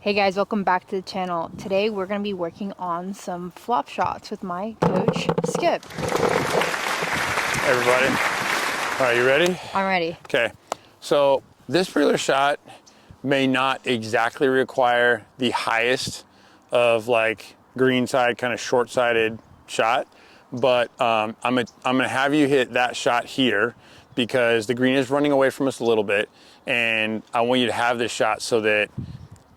Hey guys, welcome back to the channel. Today we're going to be working on some flop shots with my coach, Skip. Hey everybody. All right, you ready? I'm ready. Okay, so this particular shot may not exactly require the highest of like green side, kind of short-sided shot, but I'm gonna have you hit that shot here because the green is running away from us a little bit, and I want you to have this shot so that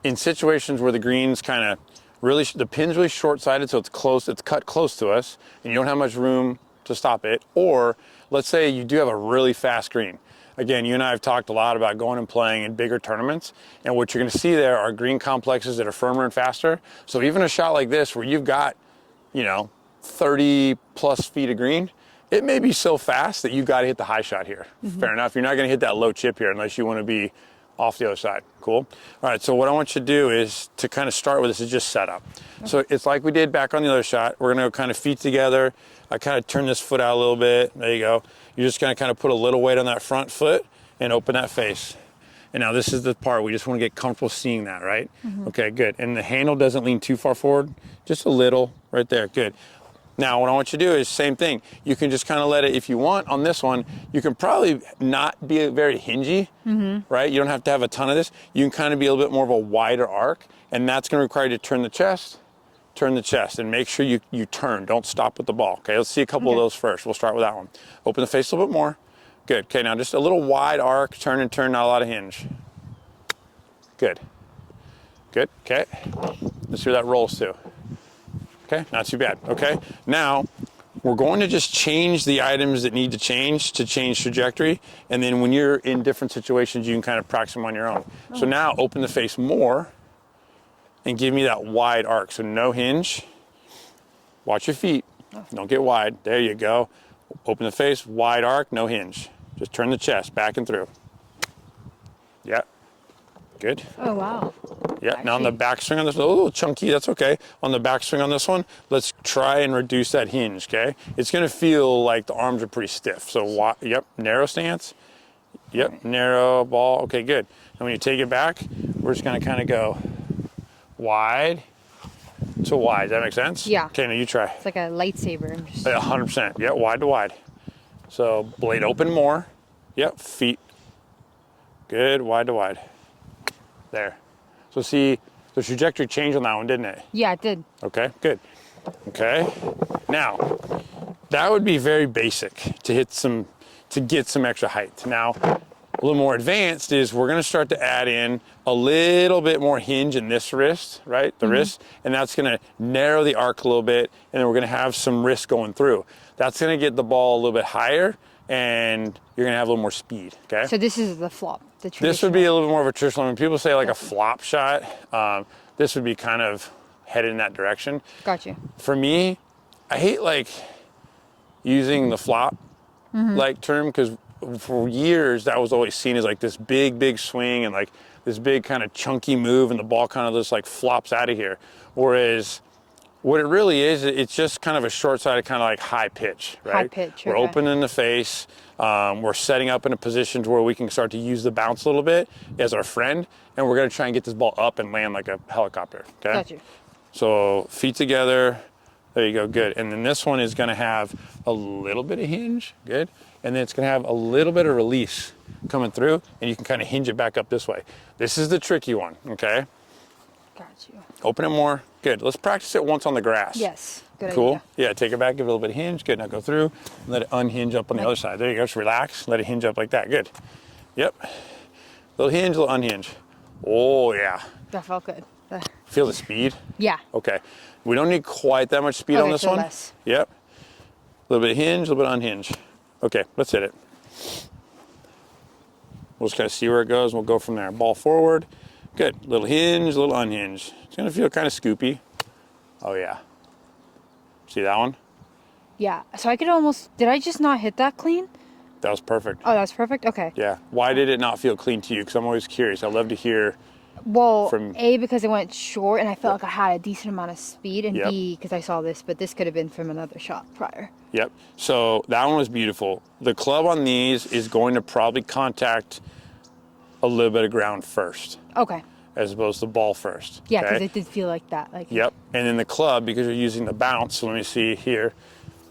in situations where the green's kind of really, the pin's really short-sided, so it's close, it's cut close to us, and you don't have much room to stop it, or let's say you do have a really fast green. Again, you and I have talked a lot about going and playing in bigger tournaments, and what you're gonna see there are green complexes that are firmer and faster. So even a shot like this where you've got, 30 plus feet of green, it may be so fast that you've got to hit the high shot here. Fair enough. You're not going to hit that low chip here unless you want to be off the other side. Cool. All right. So what I want you to do is to kind of start with this is just setup. So it's like we did back on the other shot. We're going to go kind of feet together. I kind of turn this foot out a little bit. There you go. You're just going to kind of put a little weight on that front foot and open that face. And now this is the part we just want to get comfortable seeing that, right? Okay, good. And the handle doesn't lean too far forward, just a little right there. Good. Now, what I want you to do is same thing. You can just kind of let it, if you want on this one, you can probably not be very hingy, right? You don't have to have a ton of this. You can kind of be a little bit more of a wider arc, and that's going to require you to turn the chest, and make sure you turn. Don't stop with the ball, okay? Let's see a couple of those first. We'll start with that one. Open the face a little bit more. Good. Okay, now just a little wide arc, turn and turn, not a lot of hinge. Good. Good. Okay. Let's see where that rolls to. Okay, not too bad. Okay, now we're going to just change the items that need to change trajectory, and then when you're in different situations, you can kind of practice them on your own. So now open the face more and give me that wide arc. So no hinge. Watch your feet. Don't get wide. There you go. Open the face, wide arc, no hinge. Just turn the chest back and through. Yeah. Good. Oh, wow. Yeah, now on the backswing on this, a little chunky, that's okay. On the backswing on this one, let's try and reduce that hinge, okay? It's gonna feel like the arms are pretty stiff. So, yep, narrow stance. Yep, narrow ball, okay, good. And when you take it back, we're just gonna kind of go wide to wide. Does that make sense? Yeah. Okay, now you try. It's like a lightsaber. I'm just... 100%, yeah, wide to wide. So blade open more. Yep, feet. Good, wide to wide. There. So see, the trajectory changed on that one, didn't it? Yeah, it did. Okay, good. Okay, now, that would be very basic to get some extra height. Now, a little more advanced is we're gonna start to add in a little bit more hinge in this wrist, right? The wrist, and that's gonna narrow the arc a little bit, and then we're gonna have some wrist going through. That's gonna get the ball a little bit higher, and you're gonna have a little more speed, okay? So this is the flop. This would be a little bit more of a traditional. When people say like a flop shot, this would be kind of headed in that direction. Got you. For me, I hate like using the flop like term because for years that was always seen as like this big swing and like this big kind of chunky move and the ball kind of just like flops out of here. Whereas what it really is, it's just kind of a short-sided kind of like high pitch, right? High pitch, We're okay. open in the face. We're setting up in a position to where we can start to use the bounce a little bit as our friend, and we're gonna try and get this ball up and land like a helicopter, okay? Got you. So feet together, there you go, good. And then this one is gonna have a little bit of hinge, good. And then it's gonna have a little bit of release coming through, and you can kind of hinge it back up this way. This is the tricky one, okay? Got you. Open it more, good. Let's practice it once on the grass. Yes, good Cool. idea. Yeah, take it back, give it a little bit of hinge. Good. Now go through and let it unhinge up on the other side. There you go. Just relax. Let it hinge up like that. Good. Yep. Little hinge, little unhinge. Oh, yeah. That felt good. Feel the speed? Yeah. Okay. We don't need quite that much speed Okay, on this so one. less. Yep. A little bit of hinge, a little bit of unhinge. Okay, let's hit it. We'll just kind of see where it goes. We'll go from there. Ball forward. Good. Little hinge, little unhinge. It's going to feel kind of scoopy. Oh, yeah. See that one? Yeah. So I could almost... Did I just not hit that clean? That was perfect. Oh, that's perfect? Okay. Yeah. Why did it not feel clean to you? Because I'm always curious. I love to hear. Well, From- A, because it went short and I felt like I had a decent amount of speed, and Yep. B, because I saw this, but this could have been from another shot prior. Yep. So that one was beautiful. The club on these is going to probably contact a little bit of ground first. Okay. as opposed to ball first. Yeah, because okay? it did feel like that. Like Yep. And then the club, because you're using the bounce, so let me see here.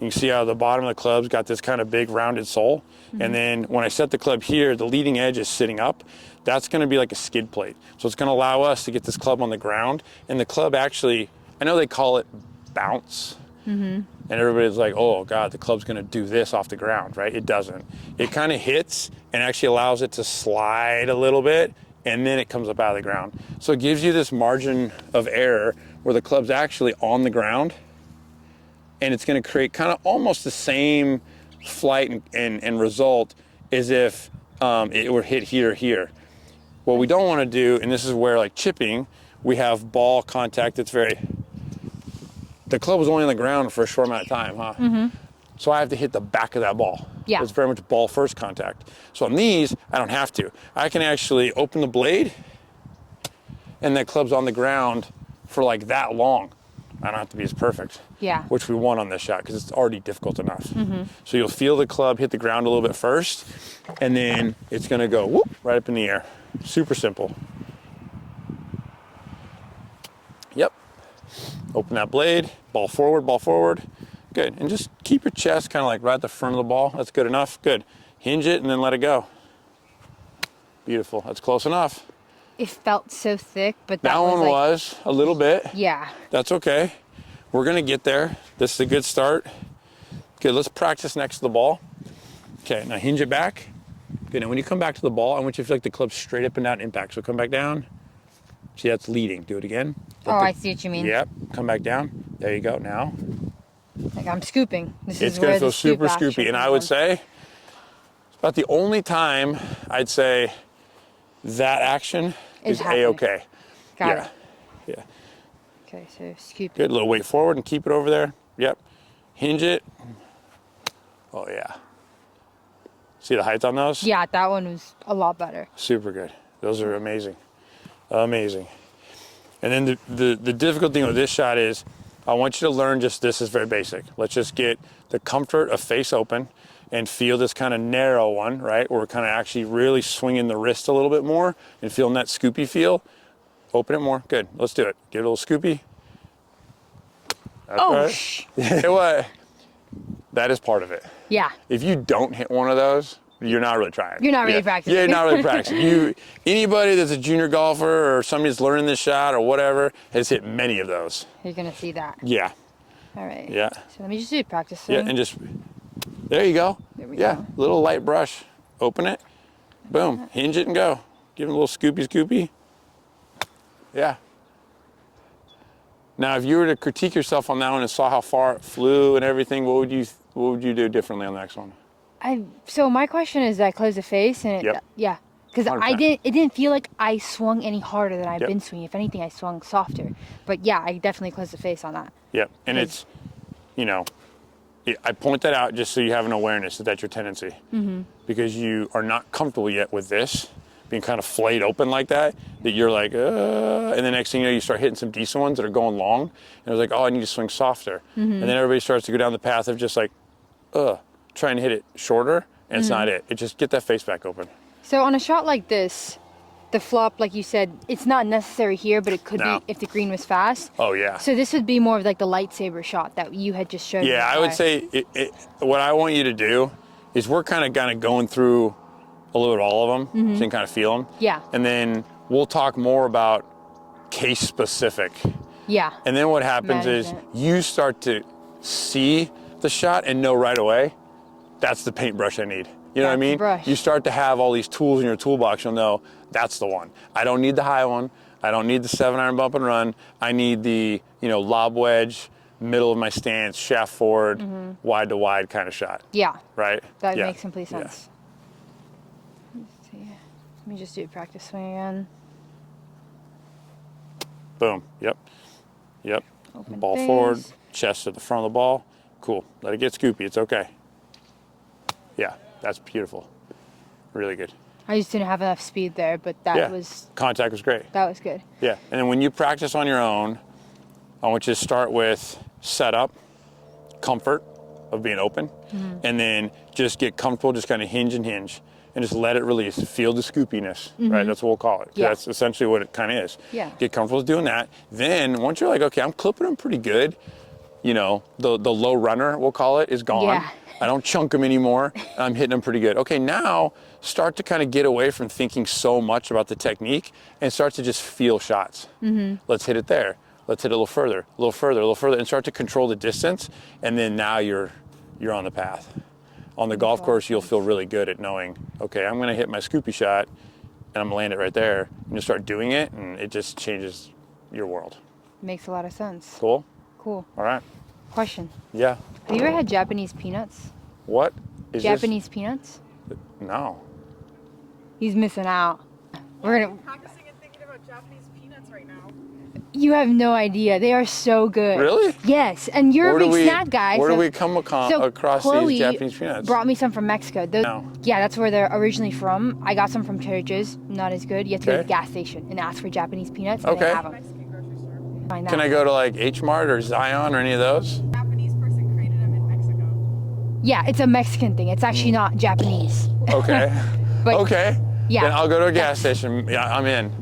You can see how the bottom of the club's got this kind of big rounded sole. And then when I set the club here, the leading edge is sitting up. That's going to be like a skid plate. So it's going to allow us to get this club on the ground. And the club actually, I know they call it bounce. And everybody's like, oh God, the club's going to do this off the ground, right? It doesn't. It kind of hits and actually allows it to slide a little bit, and then it comes up out of the ground. So it gives you this margin of error where the club's actually on the ground, and it's going to create kind of almost the same flight and result as if it were hit here or here. What we don't want to do, and this is where like chipping, we have ball contact that's very, the club was only on the ground for a short amount of time, huh? So I have to hit the back of that ball. Yeah. It's very much ball first contact. So on these, I don't have to. I can actually open the blade and that club's on the ground for like that long. I don't have to be as perfect. Yeah. Which we want on this shot because it's already difficult enough. So you'll feel the club hit the ground a little bit first, and then it's gonna go whoop right up in the air. Super simple. Yep. Open that blade, ball forward. Good, and just keep your chest kind of like right at the front of the ball. That's good enough, good. Hinge it and then let it go. Beautiful, that's close enough. it felt so thick, but that, That one like, was a little bit. yeah. That's okay. We're gonna get there. This is a good start. Good, let's practice next to the ball. Okay, now hinge it back. Good, now when you come back to the ball, I want you to feel like the club's straight up and down impact. So come back down. See, that's leading. Do it again. Oh, I see what you mean. Yep, come back down. There you go, now. Like I'm scooping. This It's is gonna where feel the scoop super action scoopy. And I comes would in. say, it's about the only time I'd say that action Is is happening. A-okay. Got Yeah, it. yeah. Okay, so scoop. Good, a little weight forward and keep it over there. Yep. Hinge it. Oh yeah. See the height on those? Yeah, that one was a lot better. Super good. Those are amazing. Amazing. And then the difficult thing with this shot is I want you to learn just this is very basic. Let's just get the comfort of face open and feel this kind of narrow one, right? Where we're kind of actually really swinging the wrist a little bit more and feeling that scoopy feel. Open it more. Good. Let's do it. Give it a little scoopy. That's Oh, right. What? That is part of it. yeah. If you don't hit one of those, you're not really trying. You're not really practicing. Yeah, you're not really practicing. Anybody that's a junior golfer or somebody that's learning this shot or whatever has hit many of those. You're gonna see that. Yeah, All right. yeah, So let me just do practice. yeah, swing. and just there you go. There we Yeah, go. little light brush. Open it. Boom. Hinge it and go. Give it a little scoopy. Yeah. Now, if you were to critique yourself on that one and saw how far it flew and everything, what would you do differently on the next one? So my question is, I close the face and it, Yep. yeah, because 100%. it didn't feel like I swung any harder than I've Yep. been swinging. If anything, I swung softer. But yeah, I definitely closed the face on that. Yep, and it's, I point that out just so you have an awareness that that's your tendency. Because you are not comfortable yet with this, being kind of flayed open like that you're like, and the next thing you know, you start hitting some decent ones that are going long, and it's like, oh, I need to swing softer. And then everybody starts to go down the path of just like, trying to hit it shorter, and it's not it. It just get that face back open. So on a shot like this, the flop, like you said, it's not necessary here, but it could No. be if the green was fast. Oh yeah. So this would be more of like the lightsaber shot that you had just shown me. Yeah, I would say what I want you to do is we're kind of going through a little bit of all of them, so you can kind of feel them. Yeah. And then we'll talk more about case specific. Yeah. And then what happens is Management. you start to see the shot and know right away, that's the paintbrush I need. You know what I That's the mean? brush. You start to have all these tools in your toolbox, you'll know that's the one. I don't need the high one. I don't need the 7-iron bump and run. I need the, lob wedge, middle of my stance, shaft forward, wide to wide kind of shot, Yeah. right? That Yeah. makes complete Yeah. sense. Let's see. Let me just do a practice swing again. Boom. Yep. Open Ball face. forward, chest to the front of the ball. Cool. Let it get scoopy. It's okay. Yeah, that's beautiful. Really good. I just didn't have enough speed there, but that Yeah. was Contact was great. good. Yeah. And then when you practice on your own, I want you to start with setup, comfort of being open, and then just get comfortable, just kind of hinge and hinge. and just let it release. Feel the scoopiness, right? That's what we'll call it. Yeah. That's essentially what it kind of is. Yeah. Get comfortable with doing that. Then once you're like, okay, I'm clipping them pretty good, you know, the low runner, we'll call it, is gone. Yeah. I don't chunk them anymore. I'm hitting them pretty good. Okay, now start to kind of get away from thinking so much about the technique and start to just feel shots. Let's hit it there. Let's hit it a little further, a little further, a little further, and start to control the distance. And then now you're on the path. On the golf course, you'll feel really good at knowing, okay, I'm gonna hit my scoopy shot and I'm gonna land it right there. And you'll start doing it and it just changes your world. Makes a lot of sense. Cool? Cool. All right. Question. Yeah. Have you ever had Japanese peanuts? What is Japanese peanuts? this? No. He's missing out. We're gonna. Practicing and thinking about Japanese peanuts right now. You have no idea. They are so good. Really? Yes, and you're a big snack guy. Where so, do we come across Chloe these Japanese peanuts? brought me some from Mexico. No. Yeah, that's where they're originally from. I got some from Trader Joe's. Not as good. You have to go to Okay. the gas station and ask for Japanese peanuts, and Okay. they have them. Mexican grocery store. Find out. Can I go to like H Mart or Zion or any of those? Japanese person created them in Mexico. Yeah, it's a Mexican thing. It's actually not Japanese. Okay. But okay. yeah, Then I'll go to a gas station. Yeah, I'm in.